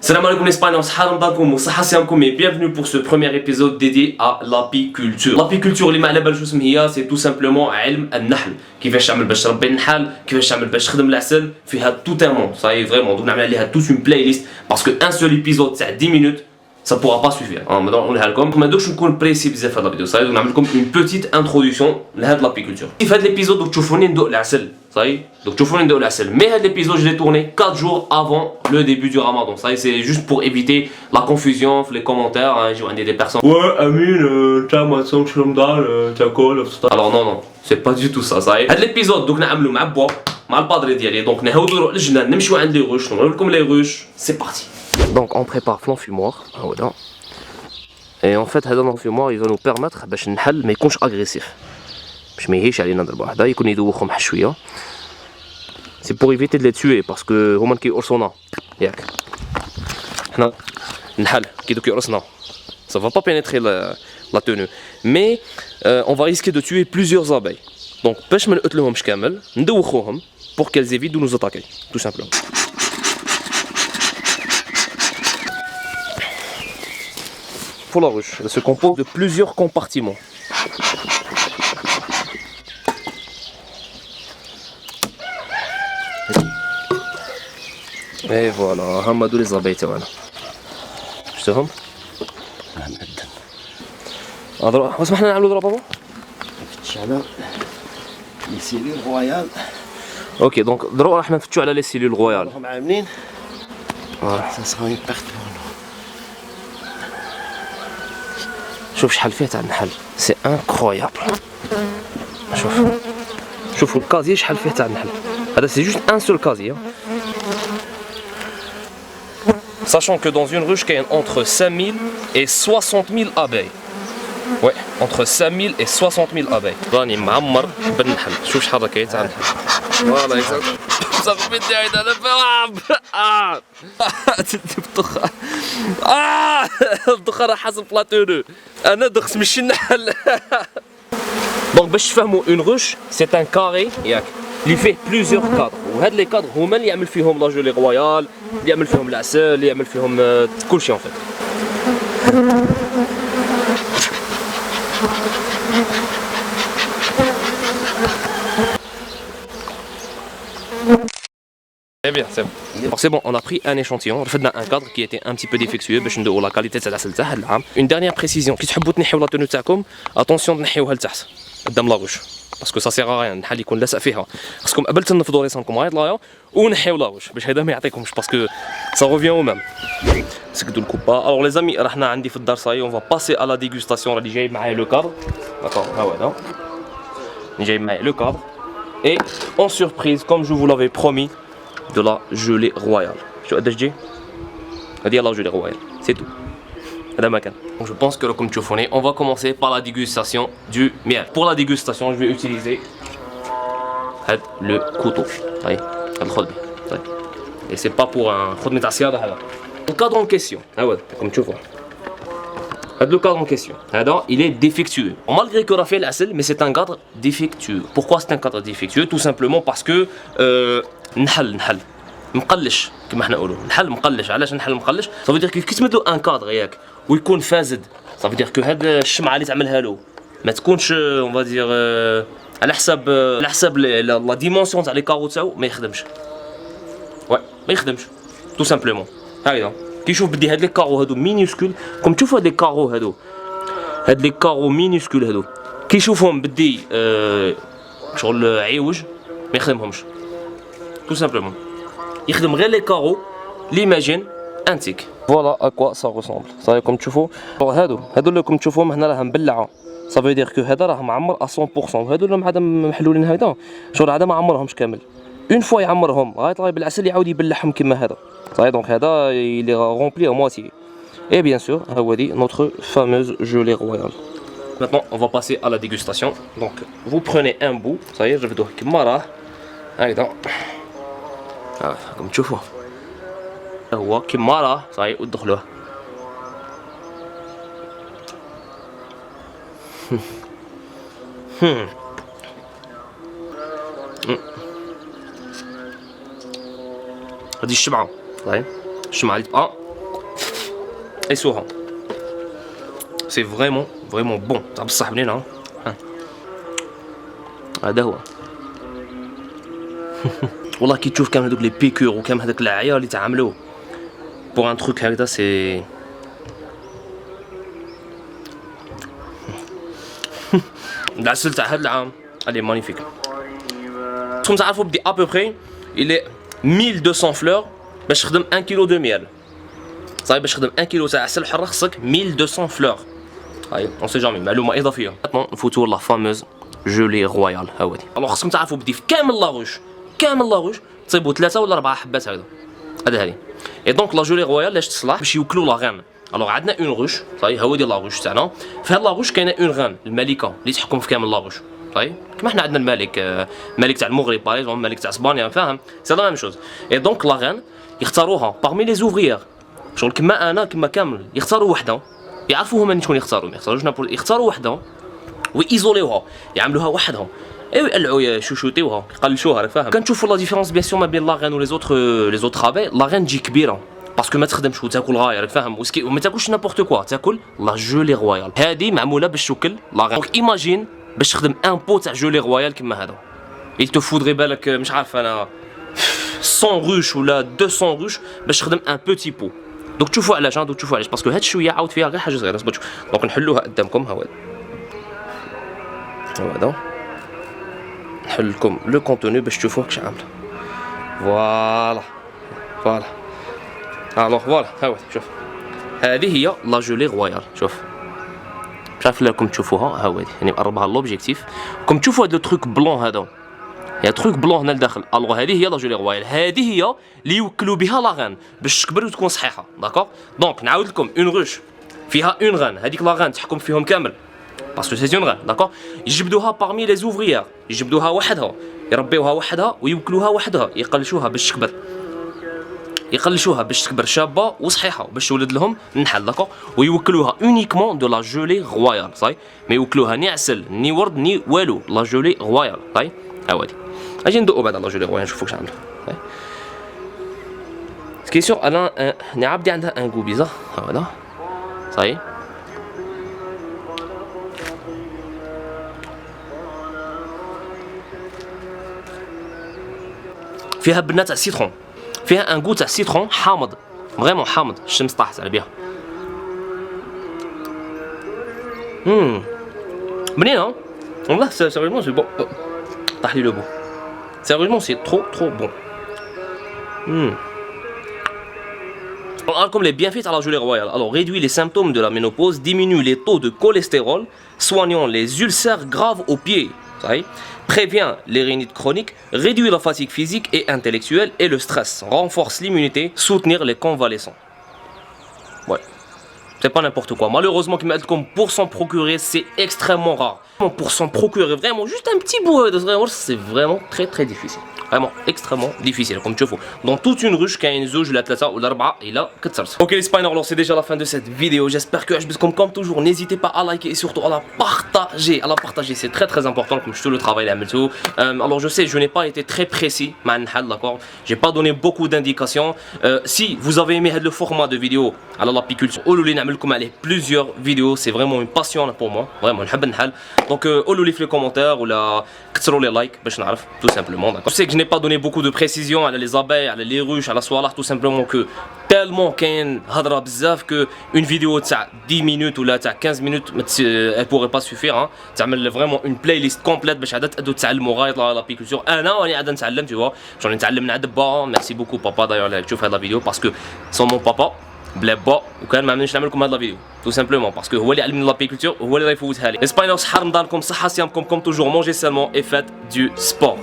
Salam alaikum l'Espagne, et bienvenue pour ce premier épisode dédié à l'apiculture. L'apiculture اللي ما على بالش اسم هي c'est tout simplement علم النحل. كيفاش تعمل باش تربي النحل، كيفاش تعمل باش تخدم العسل، فيها tout un monde. Ça y est vraiment, donc نعمل عليها tous une playlist parce que un seul épisode تاع 10 minutes ça pourra pas suffire. نقولها لكم ما دوكش نكون بريسي بزاف في هذا الفيديو. صاي نعمل لكم une petite introduction لهاد لابيكولتور. في هذا الابيزود دوك تشوفوني ندوق العسل. صاي donc تشوفوني ندوق العسل. Mais هاد l'épisode je l'ai tourné 4 jours avant le début du Ramadan. Ça c'est juste pour éviter la confusion les commentaires. يجيو عندي des personnes. Ouais Amine تاع ما تصومش رمضان تاكل. Alors non c'est pas du tout ça. صاي هاد l'épisode دوك نعملو مع بوا مع البادري ديالي. Donc نهودو نروح للجنان نمشيو عند لي روش نوري لكم لي روش. C'est parti. Donc on prépare l'enfumoir, et en fait l'enfumoir il va nous permettre باش النحل ما يكونش agressif باش ما يهيش علينا ضربه واحده يكون يدوخهم حشويه. C'est pour éviter de les tuer parce que هما كيقرصونا ياك حنا النحل كي دوك يقرصنا ça va pas pénétrer la tenue mais on va risquer de tuer plusieurs abeilles. Donc باش ما نقتلوهمش كامل ندوخوهم pour qu'elles évitent de nous attaquer tout simplement. La ruche, elle se compose de plusieurs compartiments. Et voilà, hamadou les abeilles تاعنا. شفتهم؟ اضرب اسمح لنا نعملوا ضربه على لي سيلول رويال. اوكي دونك دروك راح نفتشوا على لي سيلول رويال. راهم عاملين ça sera une perte pour nous. شوف شحال فيه تاع النحل سي انكرويابل. شوفوا الكازي شحال فيه تاع النحل. هذا سي جوست ان سول كازي. Sachant que dans une ruche il y a entre 5000 et 60 000 abeilles. Ouais, entre 5000 et 60 000 abeilles. راني معمر بالنحل. شوف شحال راه كاين تاع النحل. فوالا صافي بدي هذا الدخان. الدخان راه حاسب في لا تونو. انا دخت ماشي النحل. دونك باش تفهموا اون روش سي ان كاري ياك اللي فيه بليزيور كادر وهاد لي كادر هما اللي يعمل فيهم لا جولي رويال اللي يعمل فيهم العسل اللي يعمل فيهم كلشي اون فيت. Eh bien, c'est bon. Alors c'est bon, on a pris un échantillon, on a fait un cadre qui était un petit peu défectueux باش ندوقوا la qualité تاع العسل تاع هاد العام. Une dernière précision, كي تحبوا تنحيو لا تونو تاعكم attention تنحيوها لتحت قدام لا غوش parce que ça sert à rien النحل يكون لاصق فيها. خصكم قبل تنفضوا ريسانكم هاي طلايا ونحيو لا غوش باش هذا ما يعطيكمش parce que ça revient au même. سكدوا الكوبا. Alors les amis راحنا عندي في الدار صاي on va passer à la dégustation. راني جايب معايا لو كادر. D'accord, ها هو هذا. راني جايب معايا لو كادر et en surprise comme je vous l'avais promis de la gelée royale. شو قداش تجي؟ هذه la gelée royale, c'est tout. هذا ما كان. Donc je pense que comme تشوفوني, on va commencer par la dégustation du miel. Pour la dégustation, je vais utiliser هذا le couteau. هاي هذا الخدمي. Et c'est pas pour un خدمة تاع الصيادة هذا. Le cadre en question, ها هو comme تشوفوا. هذا le cadre en question. هذا il est défectueux. Malgré que راه فيه العسل, mais c'est un cadre défectueux. Pourquoi c'est un cadre défectueux? Tout simplement parce que نحل مقلش كما حنا نقولوا نحل مقلش. علاش نحل مقلش؟ صافي دير كي تمدو ان كادر ياك ويكون فاسد صافي دير كو هاد الشمعه اللي تعملها له ما تكونش اون فادير على حساب لا ديمونسيون تاع لي كارو تاعو ما يخدمش. وي ما يخدمش تو سامبلومون. هاكذا كي شوف بدي هاد لي كارو هادو مينيسكول كوم تشوفوا هاد لي كارو هاد لي كارو مينيسكول هادو كي شوفهم بدي شغل عيوج ما يخدمهمش tout simplement. يخدم غير لي كارو ليماجين انتيك. فوالا ا كوا سا ريسومبل. صافي كوم تشوفوا هادو اللي كوم تشوفوهم هنا راه مبلعه. صافي دير كو هذا راه معمر ا 100% وهادو اللي عاد محلولين هكذا شغل عاد ما عمرهمش كامل. اون فوا يعمرهم غيطلع بالعسل يعاود يبلعهم كيما هذا. صافي دونك هذا لي رومبلي ا موتي. Et bien sûr, هاودي notre fameuse gelée royale. Maintenant, on va passer à la dégustation. Donc, vous prenez un bout. Ça y est, je vais donner كيما راه هكذا. كما تشوفوا هو كيما راه صاي ودخلوه. هذه الشمعة صاي الشمعة اللي تبقى قيسوها. سي فريمون بون تاع بصح بنينه. هذا هو. والله كي تشوف كامل هذوك لي بيكور وكامل هذاك العيار اللي تعملوه بور ان تروك هكذا سي العسل تاع هذا العام الي مانيفيك. خصكم تعرفوا بدي ابوبري الي 1200 فلور باش تخدم 1 كيلو دو ميل. صايب باش تخدم 1 كيلو تاع عسل حر خصك 1200 فلور. هاي اون سي جامي معلومه اضافيه. ماتون نفوتوا لا فاموز جولي رويال هاودي. الوغ خصكم تعرفوا بدي في كامل لاغوش تصيبوا 3 ولا 4 حبات هكذا. هذه اي دونك لا جولي رويال لاش تصلح باش يوكلوا لا غان. الوغ عندنا اون غوش صاي هاودي لاغوش تاعنا. في هاد لاغوش كاينه اون غان الملكه اللي تحكم في كامل لاغوش. صاي كيما حنا عندنا الملك تاع المغرب باغ اكزومبل الملك تاع اسبانيا فاهم سي لا ميم شوز. اي دونك لا غان يختاروها باغمي لي زوفريير شغل كيما انا كيما كامل يختاروا وحده يعرفوا هما شكون يختاروا ما يختاروش يختاروا وحده ويزوليوها يعملوها وحدهم ايوا يقلعوا يشوشوطيوها يقلشوها راك فاهم. كنشوفوا لا ديفيرونس بيان سور ما بين لا غان و لي زوتر افي. لا غان تجي كبيره باسكو ما تخدمش وتاكل غايه راك فاهم وما تاكلش نابورت كوا تاكل لا جولي رويال. هذه معموله باش توكل لا غان. دونك ايماجين باش تخدم ان بو تاع جولي رويال كيما هذا il te faudrait بالك مش عارف انا 100 روش ولا 200 روش باش تخدم ان بوتي بو. دوك تشوفوا علاش دوك تشوفوا علاش باسكو هاد شويه عاود فيها غير حاجه صغيره. دونك نحلوها قدامكم هاو هذا نحل لكم لو كونتوني باش تشوفوه كش عامل. فوالا الوغ فوالا هاو شوف هذه هي لا جولي رويال. شوف مش عارف راكم تشوفوها هاو يعني مقربها لوبجيكتيف كم تشوفوا هاد لو تروك بلون هذا يا تروك بلون هنا لداخل. الوغ هذه هي لا جولي رويال. هذه هي اللي يوكلوا بها لا غان باش تكبر وتكون صحيحه داكوغ. دونك نعاود لكم اون روش فيها اون غان هذيك لا غان تحكم فيهم كامل باسكو سي اون غان داكوغ. يجبدوها باغمي لي زوفريير يجبدوها وحدها يربيوها وحدها ويوكلوها وحدها يقلشوها باش تكبر يقلشوها باش تكبر شابه وصحيحه باش تولد لهم النحل داكوغ. ويوكلوها اونيكمون دو لا جولي رويال صاي ما يوكلوها ني عسل ني ورد ني والو لا جولي رويال صاي هاودي. اجي ندوقو بعد لا جولي رويال نشوفو واش عامله. سكي سور انا نعبدي عندها ان غو بيزار هذا صاي. فيها بنه تاع سيترون فيها ان غو تاع سيترون حامض فريمون حامض. الشمس طاحت على بها. بنينه والله سيريوزمون سي بون. طاح لي لو بو سيريوزمون سي ترو بون. Comme les bienfaits à la gelée royale. Alors, réduit les symptômes de la ménopause, diminue les taux de cholestérol, soignant les ulcères graves aux pieds. Prévient les rhinites chroniques, réduit la fatigue physique et intellectuelle et le stress, renforce l'immunité, soutenir les convalescents. Ouais, c'est pas n'importe quoi. Malheureusement, pour s'en procurer, c'est extrêmement rare. Pour s'en procurer vraiment juste un petit bout de c'est vraiment très difficile. Vraiment extrêmement difficile comme tu vois. Dans toute une ruche, qu'il y a une zouge, la tlata ou l'arba, et là, que ça. Ok les spiners, alors c'est déjà la fin de cette vidéo. J'espère que comme toujours, n'hésitez pas à liker et surtout à la partager. C'est très important comme je te le travaille là tout. Alors je sais, je n'ai pas été très précis, d'accord. J'ai pas donné beaucoup d'indications. Si vous avez aimé le format de vidéo à l'apiculture, plusieurs vidéos, c'est vraiment une passion pour moi. Vraiment, donc les commentaires ou la les likes, tout simplement. Je sais que je n'ai pas donné beaucoup de précision à les abeilles, à les ruches, à la soirée, tout simplement que tellement qu'un hadra bzaf que une vidéo de 10 minutes ou là 15 minutes elle pourrait pas suffire. Hein. Tu as vraiment une playlist complète باش عاد تقدروا تعلموا غايه l'application. انا راني قاعد نتعلم tu vois. j'en نتعلم من عند با. merci beaucoup papa d'ailleurs اللي تشوف هذه الفيديو parce que sans mon papa بلا با وكان ما عملناش نعمل لكم هذا الفيديو تو سامبلومون باسكو هو اللي علمني لابيكولتور هو اللي يفوتها لي. اسباينرز حار رمضانكم صحه صيامكم كوم توجور مونجي سالمون اي فات دو سبور.